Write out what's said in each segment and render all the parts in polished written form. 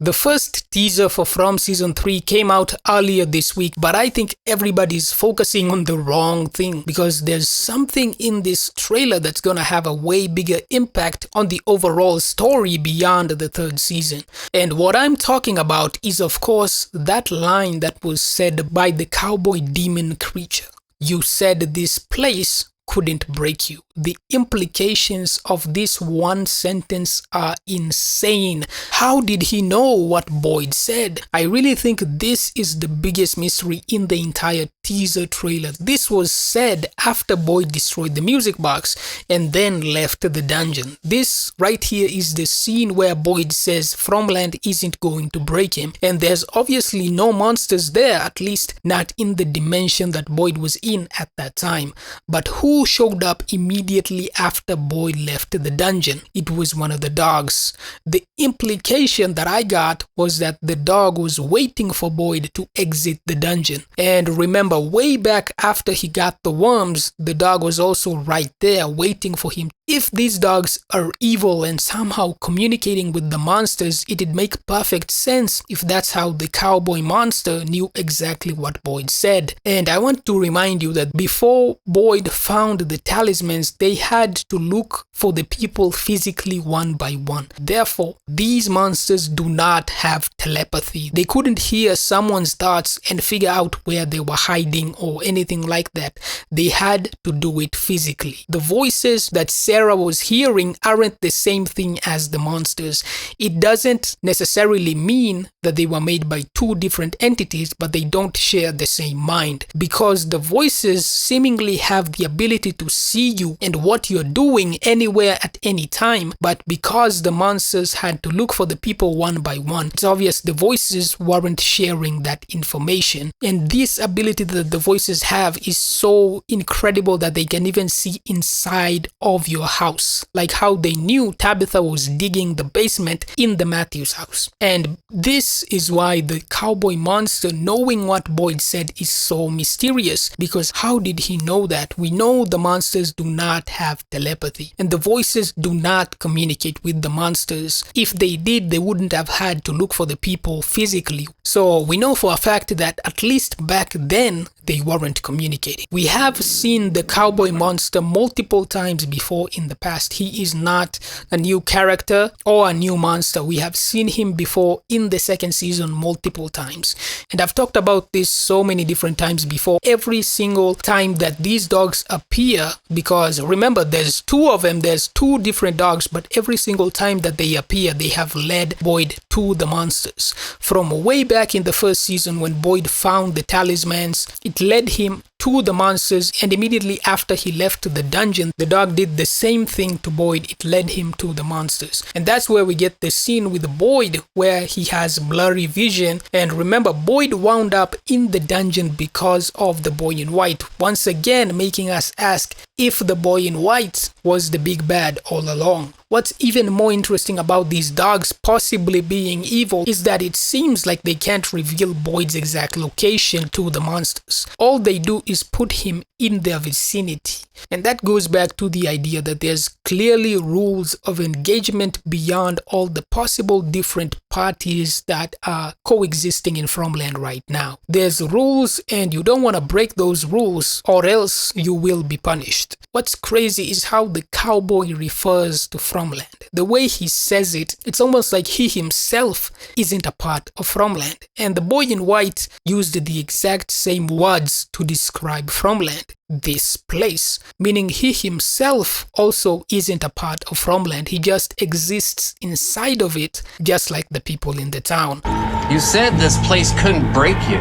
The first teaser for From Season 3 came out earlier this week, but I think everybody's focusing on the wrong thing because there's something in this trailer that's gonna have a way bigger impact on the overall story beyond the third season. And what I'm talking about is, of course, that line that was said by the cowboy demon creature. You said this place couldn't break you. The implications of this one sentence are insane. How did he know what Boyd said? I really think this is the biggest mystery in the entire teaser trailer. This was said after Boyd destroyed the music box and then left the dungeon. This right here is the scene where Boyd says Fromland isn't going to break him, and there's obviously no monsters there, at least not in the dimension that Boyd was in at that time. But who showed up immediately after Boyd left the dungeon? It was one of the dogs. The implication that I got was that the dog was waiting for Boyd to exit the dungeon. And remember, way back after he got the worms, the dog was also right there waiting for him. If these dogs are evil and somehow communicating with the monsters, it'd make perfect sense if that's how the cowboy monster knew exactly what Boyd said. And I want to remind you that before Boyd found the talismans, they had to look for the people physically one by one. Therefore, these monsters do not have telepathy. They couldn't hear someone's thoughts and figure out where they were hiding or anything like that. They had to do it physically. The voices that Sarah was hearing aren't the same thing as the monsters. It doesn't necessarily mean that they were made by two different entities, but they don't share the same mind, because the voices seemingly have the ability to see you and what you're doing anywhere at any time. But because the monsters had to look for the people one by one, it's obvious the voices weren't sharing that information. And this ability that the voices have is so incredible that they can even see inside of your house, like how they knew Tabitha was digging the basement in the Matthews house. And this is why the cowboy monster knowing what Boyd said is so mysterious, because how did he know that? We know the monsters do not have telepathy, and the voices do not communicate with the monsters. If they did, they wouldn't have had to look for the people physically. So we know for a fact that at least back then, they weren't communicating. We have seen the cowboy monster multiple times before in the past. He is not a new character or a new monster. We have seen him before in the second season multiple times. And I've talked about this so many different times before. Every single time that these dogs appear, because remember, there's two of them, there's two different dogs, but every single time that they appear, they have led Boyd to the monsters. From way back in the first season when Boyd found the talismans, it led him to the monsters, and immediately after he left the dungeon, the dog did the same thing to Boyd. It led him to the monsters. And that's where we get the scene with Boyd where he has blurry vision. And remember, Boyd wound up in the dungeon because of the boy in white, once again making us ask if the boy in white was the big bad all along. What's even more interesting about these dogs possibly being evil is that it seems like they can't reveal Boyd's exact location to the monsters. All they do is put him in their vicinity. And that goes back to the idea that there's clearly rules of engagement beyond all the possible different parties that are coexisting in Fromland right now. There's rules, and you don't want to break those rules or else you will be punished. What's crazy is how the cowboy refers to Fromland. The way he says it, it's almost like he himself isn't a part of Fromland. And the boy in white used the exact same words to describe Fromland, this place, meaning he himself also isn't a part of Fromland. He just exists inside of it, just like the people in the town. You said this place couldn't break you.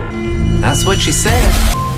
That's what she said.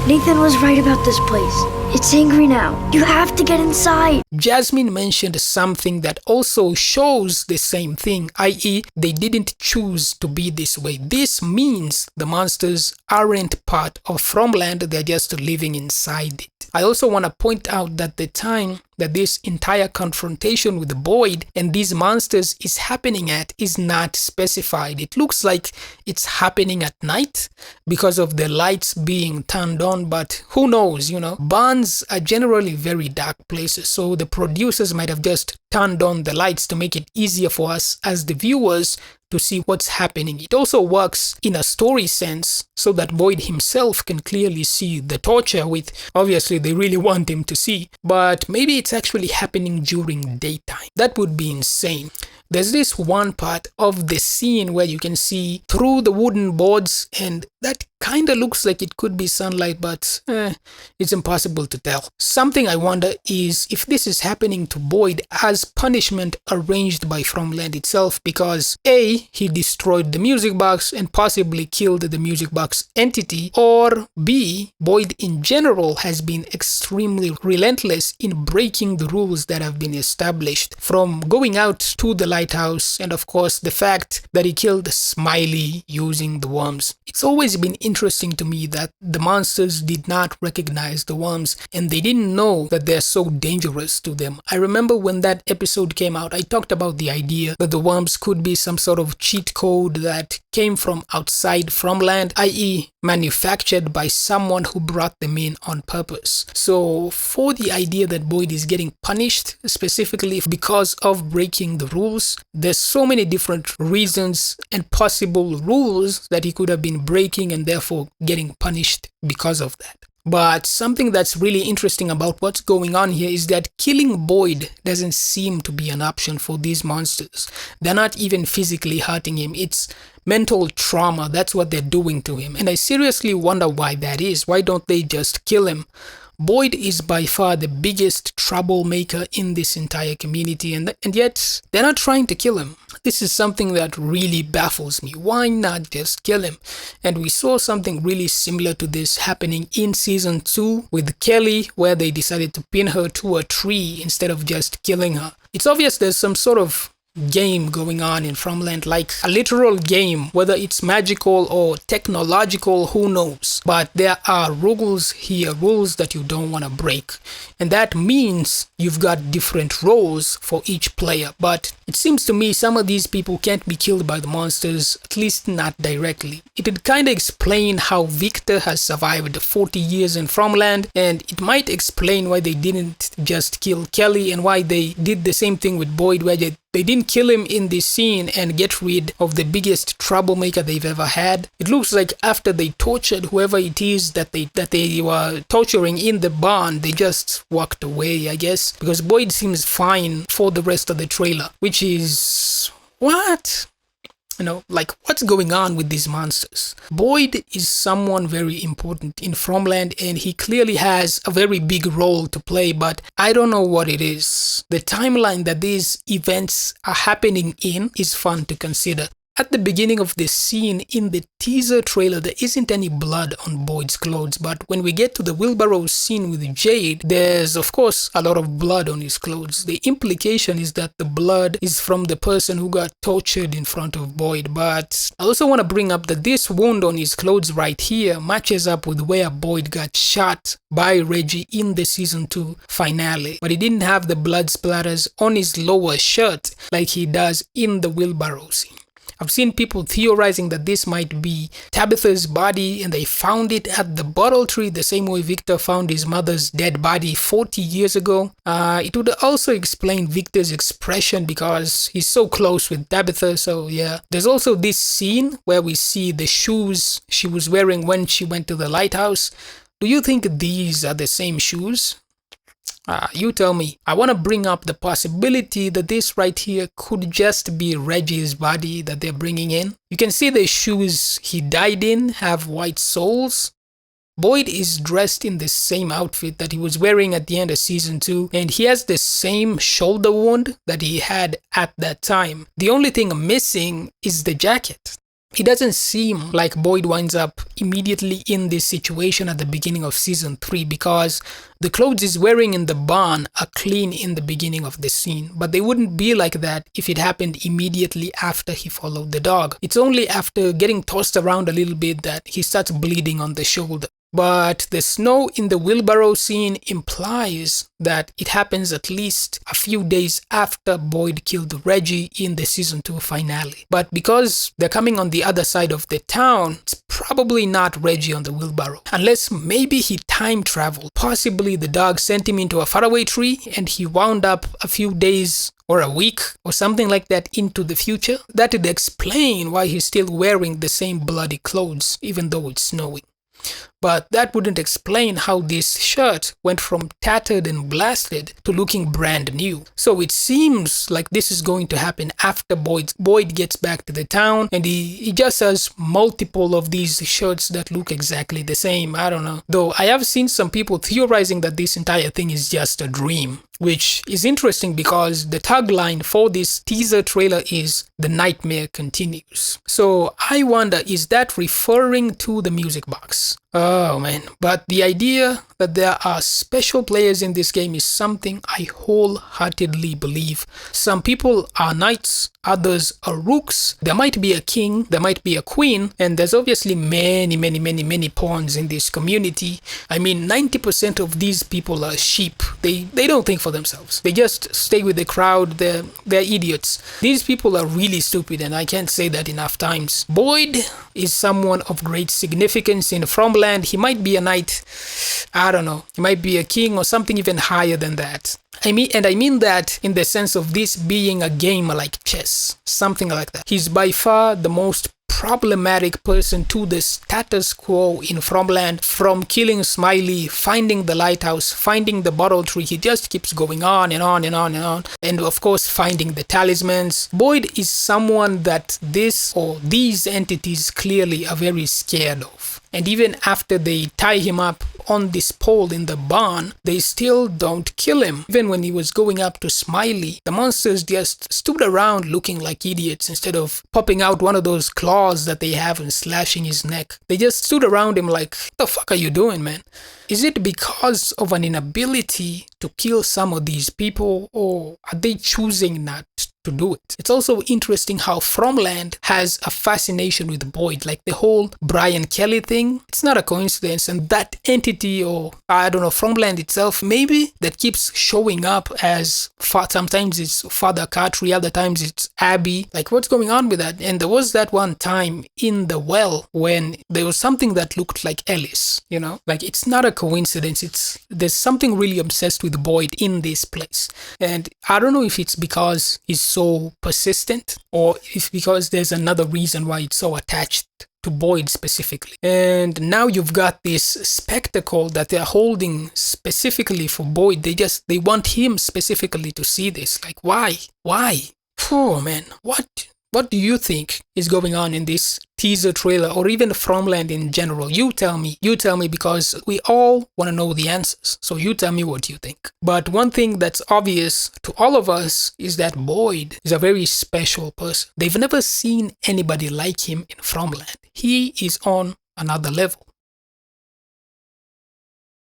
Nathan was right about this place. It's angry now. You have to get inside. Jasmine mentioned something that also shows the same thing, i.e., they didn't choose to be this way. This means the monsters aren't part of Fromland, they're just living inside it. I also want to point out that the time that this entire confrontation with Boyd and these monsters is happening at is not specified. It looks like it's happening at night because of the lights being turned on, but who knows, Barns are generally very dark places, so the producers might have just turned on the lights to make it easier for us as the viewers to see what's happening. It also works in a story sense so that Boyd himself can clearly see the torture, with obviously they really want him to see, but maybe it's actually happening during daytime. That would be insane. There's this one part of the scene where you can see through the wooden boards, and that kind of looks like it could be sunlight, but it's impossible to tell. Something I wonder is if this is happening to Boyd as punishment arranged by FromLand itself, because A, he destroyed the music box and possibly killed the music box entity, or B, Boyd in general has been extremely relentless in breaking the rules that have been established, from going out to the lighthouse, and of course the fact that he killed Smiley using the worms. It's always been interesting to me that the monsters did not recognize the worms, and they didn't know that they're so dangerous to them. I remember when that episode came out, I talked about the idea that the worms could be some sort of cheat code that came from outside FromLand, i.e. manufactured by someone who brought them in on purpose. So for the idea that Boyd is getting punished specifically because of breaking the rules, there's so many different reasons and possible rules that he could have been breaking and therefore getting punished because of that. But something that's really interesting about what's going on here is that killing Boyd doesn't seem to be an option for these monsters. They're not even physically hurting him. It's mental trauma. That's what they're doing to him. And I seriously wonder why that is. Why don't they just kill him? Boyd is by far the biggest troublemaker in this entire community, and yet they're not trying to kill him. This is something that really baffles me. Why not just kill him? And we saw something really similar to this happening in season 2 with Kelly, where they decided to pin her to a tree instead of just killing her. It's obvious there's some sort of game going on in FromLand, like a literal game, whether it's magical or technological, who knows. But there are rules here, rules that you don't want to break, and that means you've got different roles for each player. But it seems to me some of these people can't be killed by the monsters, at least not directly. It would kind of explain how Victor has survived 40 years in FromLand, and it might explain why they didn't just kill Kelly and why they did the same thing with Boyd, where they didn't kill him in this scene and get rid of the biggest troublemaker they've ever had. It looks like after they tortured whoever it is that they were torturing in the barn, they just walked away, I guess, because Boyd seems fine for the rest of the trailer, which is what? Like, what's going on with these monsters? Boyd is someone very important in FromLand, and he clearly has a very big role to play, but I don't know what it is. The timeline that these events are happening in is fun to consider. At the beginning of this scene in the teaser trailer, there isn't any blood on Boyd's clothes, but when we get to the wheelbarrow scene with Jade, there's of course a lot of blood on his clothes. The implication is that the blood is from the person who got tortured in front of Boyd, but I also want to bring up that this wound on his clothes right here matches up with where Boyd got shot by Reggie in the season 2 finale, but he didn't have the blood splatters on his lower shirt like he does in the wheelbarrow scene. I've seen people theorizing that this might be Tabitha's body and they found it at the bottle tree the same way Victor found his mother's dead body 40 years ago. It would also explain Victor's expression because he's so close with Tabitha, so yeah. There's also this scene where we see the shoes she was wearing when she went to the lighthouse. Do you think these are the same shoes? You tell me. I want to bring up the possibility that this right here could just be Reggie's body that they're bringing in. You can see the shoes he died in have white soles. Boyd is dressed in the same outfit that he was wearing at the end of season 2, and he has the same shoulder wound that he had at that time. The only thing missing is the jacket. It doesn't seem like Boyd winds up immediately in this situation at the beginning of season 3 because the clothes he's wearing in the barn are clean in the beginning of the scene, but they wouldn't be like that if it happened immediately after he followed the dog. It's only after getting tossed around a little bit that he starts bleeding on the shoulder. But the snow in the wheelbarrow scene implies that it happens at least a few days after Boyd killed Reggie in the season 2 finale. But because they're coming on the other side of the town, it's probably not Reggie on the wheelbarrow. Unless maybe he time traveled. Possibly the dog sent him into a faraway tree and he wound up a few days or a week or something like that into the future. That would explain why he's still wearing the same bloody clothes even though it's snowing. But that wouldn't explain how this shirt went from tattered and blasted to looking brand new. So it seems like this is going to happen after Boyd gets back to the town, and he just has multiple of these shirts that look exactly the same. I don't know. Though I have seen some people theorizing that this entire thing is just a dream, which is interesting because the tagline for this teaser trailer is "The Nightmare Continues." So I wonder, is that referring to the music box? Oh man, but the idea that there are special players in this game is something I wholeheartedly believe. Some people are knights, others are rooks, there might be a king, there might be a queen, and there's obviously many pawns in this community. I mean, 90% of these people are sheep. They don't think for themselves. They just stay with the crowd. They're idiots. These people are really stupid, and I can't say that enough times. Boyd is someone of great significance in FromLand. He might be a knight, I don't know, he might be a king or something even higher than that. I mean that in the sense of this being a game like chess, something like that. He's by far the most problematic person to the status quo in FromLand. From killing Smiley, finding the lighthouse, finding the bottle tree, he just keeps going on and on and on and on. And of course, finding the talismans. Boyd is someone that this or these entities clearly are very scared of. And even after they tie him up on this pole in the barn, they still don't kill him. Even when he was going up to Smiley, the monsters just stood around looking like idiots instead of popping out one of those claws that they have and slashing his neck. They just stood around him like, what the fuck are you doing, man? Is it because of an inability to kill some of these people, or are they choosing not to do it? It's also interesting how FromLand has a fascination with Boyd, like the whole Brian Kelly thing. It's not a coincidence, and that entity, or I don't know, FromLand itself, maybe, that keeps showing up as sometimes it's Father Katri, other times it's Abby. Like, what's going on with that? And there was that one time in the well when there was something that looked like Ellis, you know? Like, it's not a coincidence. There's something really obsessed with Boyd in this place. And I don't know if it's because he's so persistent, or if because there's another reason why it's so attached to Boyd specifically. And now you've got this spectacle that they're holding specifically for Boyd. They want him specifically to see this. Like, why? Oh man, what do you think is going on in this teaser trailer, or even FromLand in general? You tell me, because we all want to know the answers. So you tell me what you think. But one thing that's obvious to all of us is that Boyd is a very special person. They've never seen anybody like him in FromLand. He is on another level.